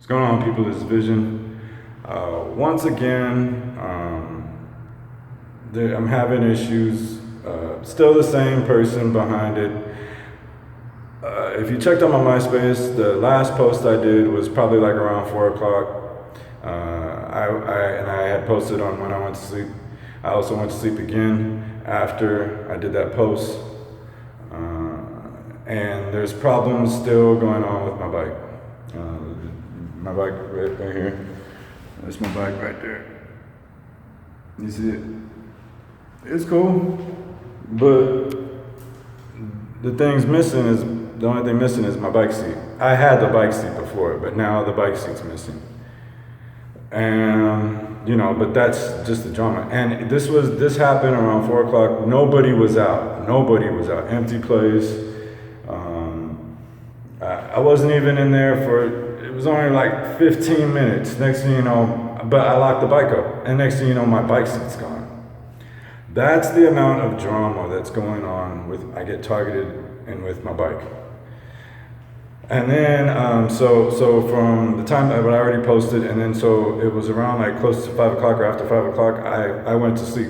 What's going on, people? This is Vision. Once again, I'm having issues. Still the same person behind it. If you checked out my MySpace, the last post I did was probably like around 4 o'clock. I had posted on when I went to sleep. I also went to sleep again after I did that post. And there's problems still going on with my bike. My bike right here. That's my bike right there. You see it? It's cool, but the only thing missing is my bike seat. I had the bike seat before, but now the bike seat's missing. And but that's just the drama. And this happened around 4 o'clock. Nobody was out. Empty place. I wasn't even in there it was only like 15 minutes. Next thing you know, but I locked the bike up. And next thing you know, my bike seat's gone. That's the amount of drama that's going on I get targeted and with my bike. And then, so from the time that I already posted, and then so it was around like close to 5 o'clock or after 5 o'clock, I went to sleep.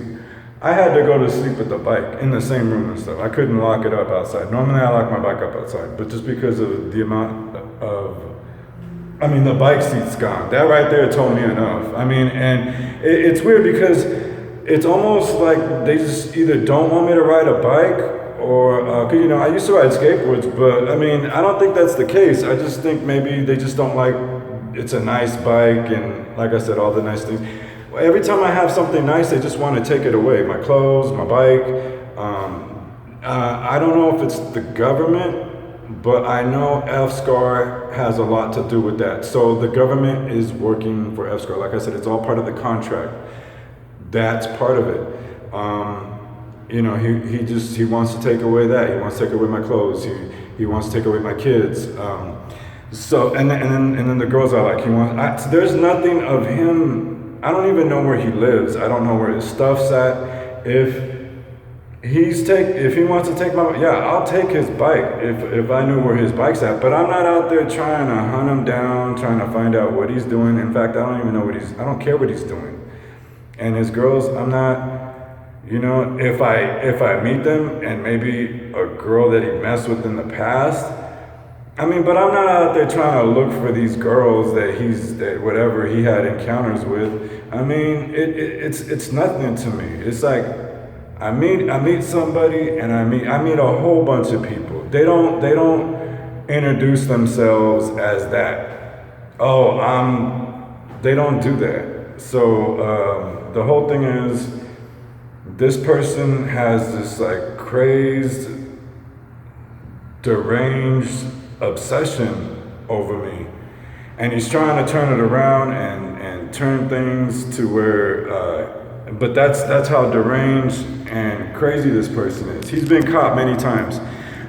I had to go to sleep with the bike in the same room and stuff. I couldn't lock it up outside. Normally I lock my bike up outside, but just because of the amount the bike seat's gone. That right there told me enough. And it's weird because it's almost like they just either don't want me to ride a bike or, I used to ride skateboards, but I don't think that's the case. I just think maybe they just don't like, it's a nice bike and like I said, all the nice things. Every time I have something nice, they just want to take it away. My clothes, my bike. I don't know if it's the government, but I know FSCAR has a lot to do with that. So the government is working for FSCAR. Like I said, it's all part of the contract. That's part of it. He wants to take away that. He wants to take away my clothes. He wants to take away my kids. And then the girls are like, there's nothing of him. I don't even know where he lives. I don't know where his stuff's at. If he wants to take I'll take his bike if I knew where his bike's at. But I'm not out there trying to hunt him down, trying to find out what he's doing. In fact, I don't even know I don't care what he's doing. And his girls, I'm not, if I meet them and maybe a girl that he messed with in the past, but I'm not out there trying to look for these girls that whatever he had encounters with. It's nothing to me. It's like I meet somebody and I meet a whole bunch of people. They don't introduce themselves as that. They don't do that. So the whole thing is this person has this like crazed, deranged obsession over me, and he's trying to turn it around and turn things to where but that's how deranged and crazy this person is. He's been caught many times.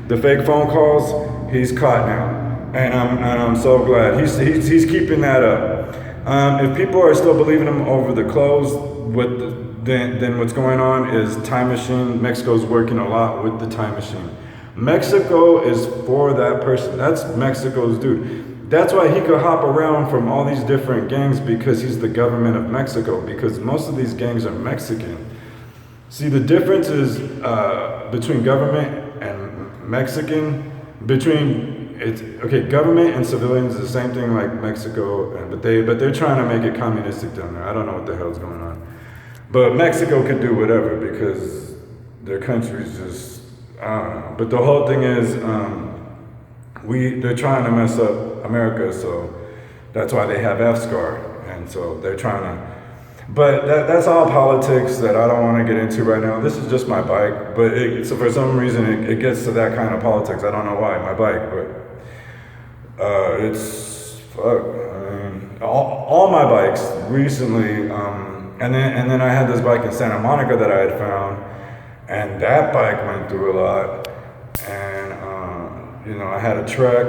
The fake phone calls, he's caught now, and I'm so glad he's keeping that up. If people are still believing him over the clothes, then what's going on is Time Machine. Mexico's working a lot with the Time Machine. Mexico is for that person. That's Mexico's dude. That's why he could hop around from all these different gangs, because he's the government of Mexico, because most of these gangs are Mexican. See, the difference is between government and Mexican, government and civilians is the same thing like Mexico, but they're trying to make it communistic down there. I don't know what the hell's going on. But Mexico could do whatever because their country's just, I don't know. But the whole thing is, they're trying to mess up America, so that's why they have FSCAR, and so they're trying to. But that's all politics that I don't want to get into right now. This is just my bike, but so for some reason it gets to that kind of politics. I don't know why, my bike, but it's fuck. All my bikes recently, and then I had this bike in Santa Monica that I had found, and that bike went through a lot, and I had a Trek,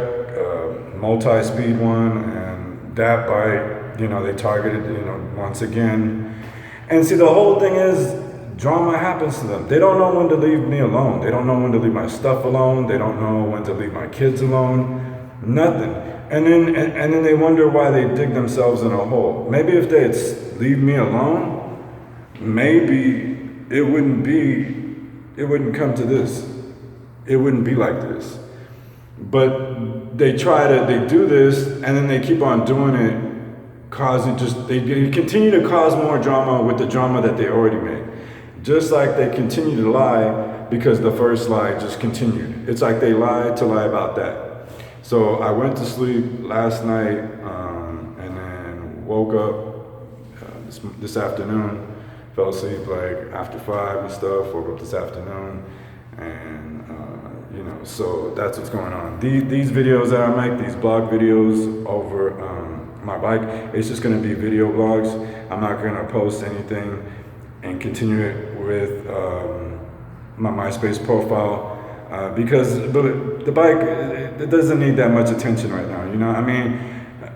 multi-speed one, and that bike. They targeted, once again. And see, the whole thing is, drama happens to them. They don't know when to leave me alone. They don't know when to leave my stuff alone. They don't know when to leave my kids alone. Nothing. and then they wonder why they dig themselves in a hole. Maybe if they'd leave me alone, maybe it wouldn't come to this. It wouldn't be like this. But they do this, and then they keep on doing it, they continue to cause more drama with the drama that they already made. Just like they continue to lie because the first lie just continued. It's like they lied to lie about that. So I went to sleep last night, and then woke up this afternoon, fell asleep like after 5 and stuff, woke up this afternoon, and so that's what's going on. These videos that I make, these blog videos over my bike, it's just gonna be video blogs. I'm not gonna post anything and continue it with my MySpace profile because the bike, it doesn't need that much attention right now. I mean,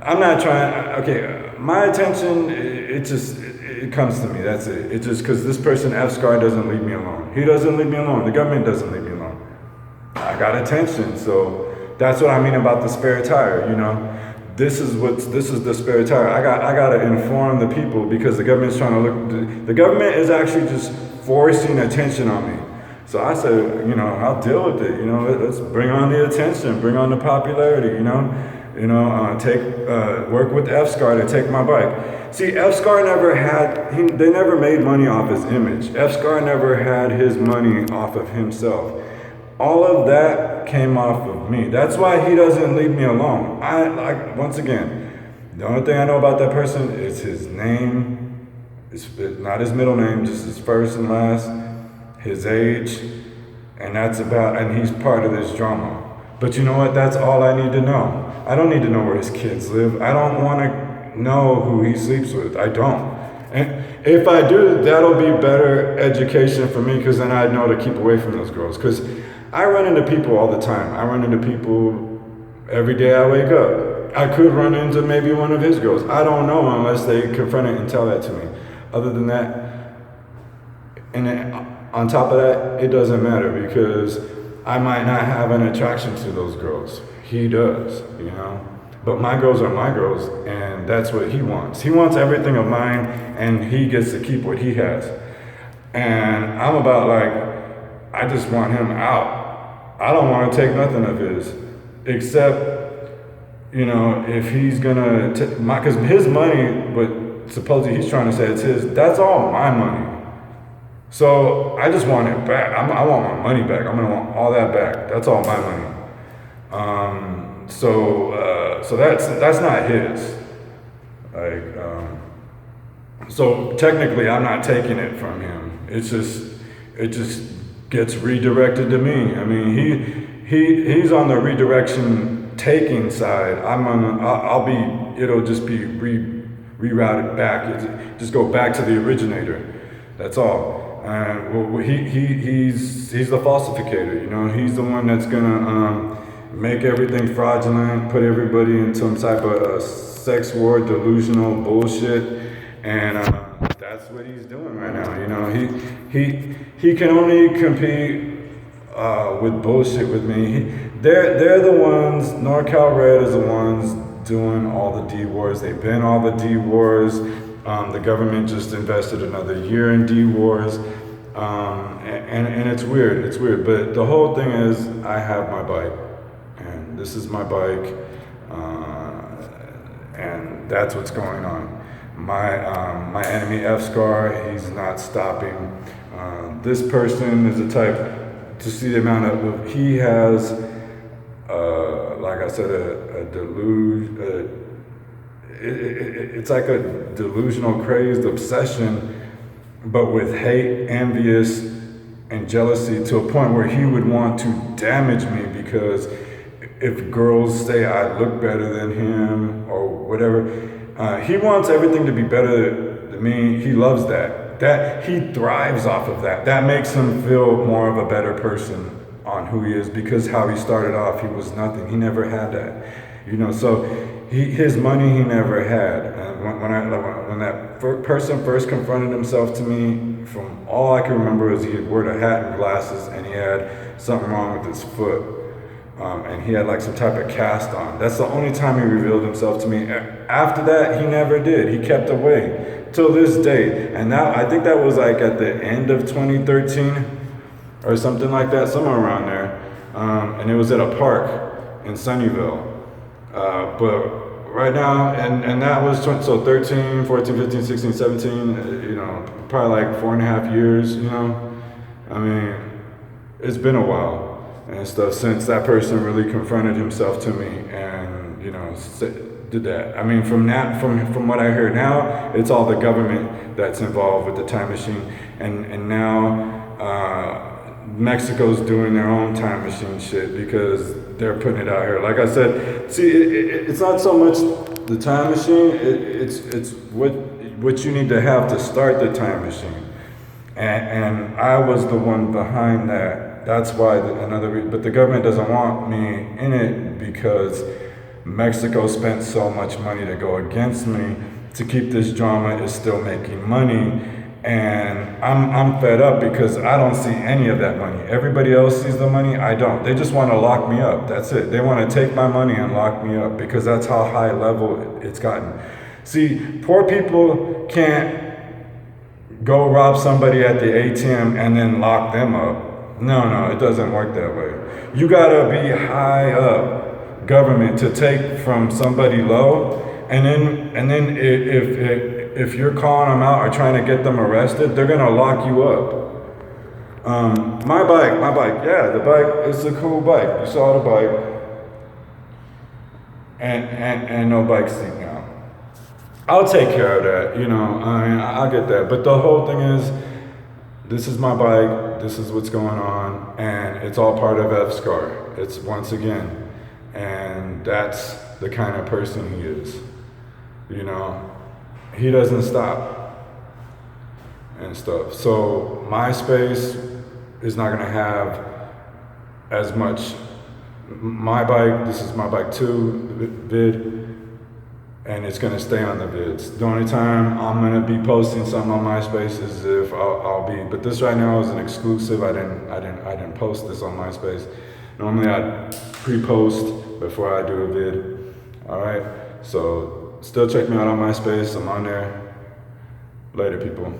I'm not trying. Okay, my attention, it comes to me. That's it. It's just because this person F-Scar doesn't leave me alone. He doesn't leave me alone. The government doesn't leave me alone. I got attention, so that's what I mean about the spare tire. This is the spare tire. I gotta inform the people because the government's trying to look. The government is actually just forcing attention on me. So I said, I'll deal with it. Let's bring on the attention, bring on the popularity. Work with F-Scar to take my bike. See, F-Scar they never made money off his image. F-Scar never had his money off of himself. All of that came off of me. That's why he doesn't leave me alone. Once again, the only thing I know about that person is his name. It's not his middle name, just his first and last, his age, and he's part of this drama. But you know what? That's all I need to know. I don't need to know where his kids live. I don't want to know who he sleeps with. I don't. And if I do, that'll be better education for me because then I know to keep away from those girls. Because I run into people all the time. I run into people every day I wake up. I could run into maybe one of his girls. I don't know unless they confront it and tell that to me. Other than that, and then on top of that, it doesn't matter because I might not have an attraction to those girls. He does, But my girls are my girls, and that's what he wants. He wants everything of mine, and he gets to keep what he has. And I'm about I just want him out. I don't want to take nothing of his, except, if he's gonna because his money, but supposedly he's trying to say it's his. That's all my money. So I just want it back. I want my money back. I'm gonna want all that back. That's all my money. So that's not his. So technically, I'm not taking it from him. It just gets redirected to me. I mean, he's on the redirection taking side. It'll just be rerouted back. Just go back to the originator. That's all. He's the falsificator. He's the one that's gonna make everything fraudulent, put everybody in some type of sex war, delusional bullshit, and that's what he's doing right now. He can only compete with bullshit with me. They're the ones. NorCal Red is the ones doing all the D wars. They've been all the D wars. The government just invested another year in D wars, and it's weird. It's weird, but the whole thing is, I have my bike, and this is my bike, and that's what's going on. My enemy F-Scar, he's not stopping. This person is the type to see the amount of he has. Like I said, a delusion. It's like a delusional, crazed obsession, but with hate, envious, and jealousy to a point where he would want to damage me because if girls say I look better than him or whatever, he wants everything to be better than me. He loves that. That he thrives off of that. That makes him feel more of a better person on who he is because how he started off, he was nothing. He never had that, So his money he never had. When that person first confronted himself to me, from all I can remember is he had wore a hat and glasses and he had something wrong with his foot. and he had like some type of cast on. That's the only time he revealed himself to me. After that, he never did. He kept away till this day. And now I think that was like at the end of 2013 or something like that, somewhere around there. And it was at a park in Sunnyvale. But right now, and that was so 13, 14, 15, 16, 17, probably like 4.5 years, I mean, it's been a while and stuff since that person really confronted himself to me and did that. I mean, from what I hear now, it's all the government that's involved with the time machine, and now Mexico's doing their own time machine shit because they're putting it out here. Like I said, see, it's not so much the time machine; it's what you need to have to start the time machine. And I was the one behind that. That's why but the government doesn't want me in it because Mexico spent so much money to go against me to keep this drama is still making money. And I'm fed up because I don't see any of that money. Everybody else sees the money, I don't. They just want to lock me up. That's it. They want to take my money and lock me up because that's how high level it's gotten. See, poor people can't go rob somebody at the ATM and then lock them up. No, it doesn't work that way. You gotta be high up government to take from somebody low, and then if you're calling them out or trying to get them arrested, they're gonna lock you up. My bike, yeah, the bike is a cool bike. You saw the bike, and no bike seat now. I'll take care of that, I mean, I'll get that. But the whole thing is, this is my bike, this is what's going on, and it's all part of F-Scar. It's once again, and that's the kind of person he is. He doesn't stop and stuff. So MySpace is not gonna have as much. My bike, this is my bike 2 vid, and it's gonna stay on the vids. The only time I'm gonna be posting something on MySpace is if I'll be. But this right now is an exclusive. I didn't post this on MySpace. Normally I pre-post before I do a vid. All right. So still check me out on MySpace. I'm on there. Later, people.